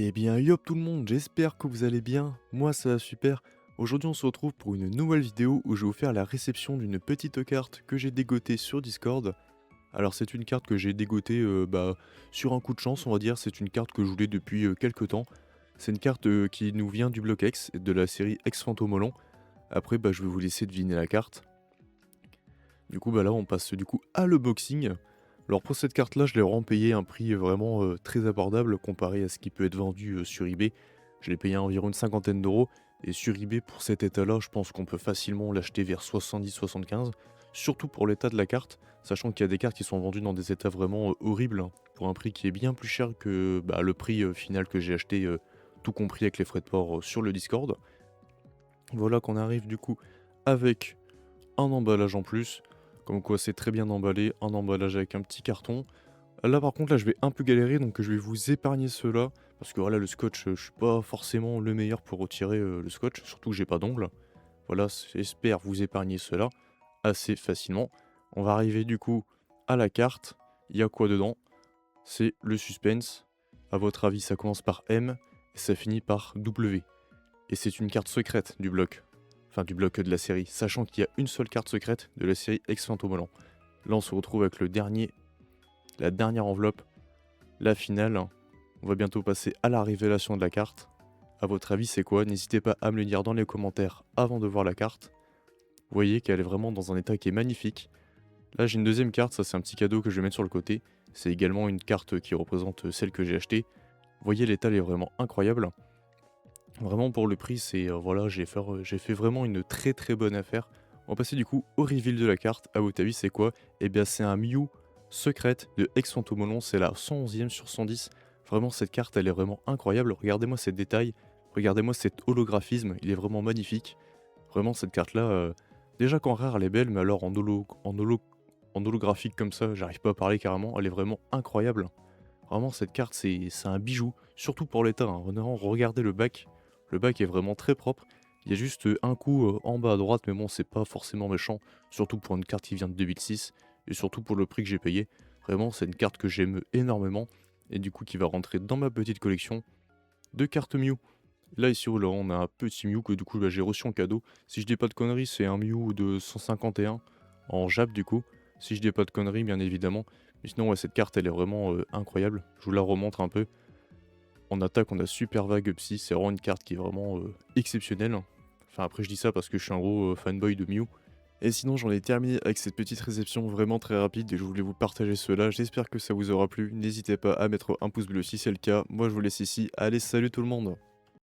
Eh bien, yop tout le monde, j'espère que vous allez bien. Moi, ça va super. Aujourd'hui, on se retrouve pour une nouvelle vidéo où je vais vous faire la réception d'une petite carte que j'ai dégotée sur Discord. Alors, c'est une carte que j'ai dégotée sur un coup de chance, on va dire. C'est une carte que je voulais depuis quelques temps. C'est une carte qui nous vient du bloc X, de la série Ex Fantôme. Après, je vais vous laisser deviner la carte. Du coup, là, on passe du coup à l'unboxing. Alors pour cette carte-là, je l'ai vraiment payé un prix vraiment très abordable comparé à ce qui peut être vendu sur eBay. Je l'ai payé à environ une cinquantaine d'euros. Et sur eBay, pour cet état-là, je pense qu'on peut facilement l'acheter vers 70-75. Surtout pour l'état de la carte, sachant qu'il y a des cartes qui sont vendues dans des états vraiment horribles, hein, pour un prix qui est bien plus cher que le prix final que j'ai acheté, tout compris avec les frais de port sur le Discord. Voilà qu'on arrive du coup avec un emballage en plus. Comme quoi c'est très bien emballé, un emballage avec un petit carton. Là par contre là je vais un peu galérer donc je vais vous épargner cela. Parce que voilà le scotch je suis pas forcément le meilleur pour retirer le scotch. Surtout que j'ai pas d'ongles. Voilà j'espère vous épargner cela assez facilement. On va arriver du coup à la carte. Il y a quoi dedans? C'est le suspense. À votre avis ça commence par M et ça finit par W. Et c'est une carte secrète du bloc. Enfin du bloc de la série, sachant qu'il y a une seule carte secrète de la série Ex Fantôme. Là on se retrouve avec la dernière enveloppe, la finale. On va bientôt passer à la révélation de la carte. A votre avis c'est quoi? N'hésitez pas à me le dire dans les commentaires avant de voir la carte. Vous voyez qu'elle est vraiment dans un état qui est magnifique. Là j'ai une deuxième carte, ça c'est un petit cadeau que je vais mettre sur le côté. C'est également une carte qui représente celle que j'ai achetée. Vous voyez l'état est vraiment incroyable. Vraiment pour le prix, c'est voilà, j'ai fait vraiment une très très bonne affaire. On va passer du coup au reveal de la carte. À votre avis, c'est quoi? Eh bien, c'est un Mew secrète de Ex Fantôme. C'est la 111e sur 110. Vraiment, cette carte, elle est vraiment incroyable. Regardez-moi ces détails. Regardez-moi cet holographisme. Il est vraiment magnifique. Vraiment, cette carte-là, déjà qu'en rare, elle est belle, mais alors en holographique comme ça, j'arrive pas à parler carrément. Elle est vraiment incroyable. Vraiment, cette carte, c'est un bijou, surtout pour l'état, hein. Vraiment, regardez le bac. Le bac est vraiment très propre. Il y a juste un coup en bas à droite, mais bon, c'est pas forcément méchant. Surtout pour une carte qui vient de 2006. Et surtout pour le prix que j'ai payé. Vraiment, c'est une carte que j'aime énormément. Et du coup, qui va rentrer dans ma petite collection de cartes Mew. Là, ici, là, on a un petit Mew que du coup, j'ai reçu en cadeau. Si je dis pas de conneries, c'est un Mew de 151 en Jap du coup. Si je dis pas de conneries, bien évidemment. Mais sinon, ouais, cette carte, elle est vraiment incroyable. Je vous la remontre un peu. En attaque, on a Super Vague Psy. C'est vraiment une carte qui est vraiment exceptionnelle. Enfin, après, je dis ça parce que je suis un gros fanboy de Mew. Et sinon, j'en ai terminé avec cette petite réception vraiment très rapide et je voulais vous partager cela. J'espère que ça vous aura plu. N'hésitez pas à mettre un pouce bleu si c'est le cas. Moi, je vous laisse ici. Allez, salut tout le monde!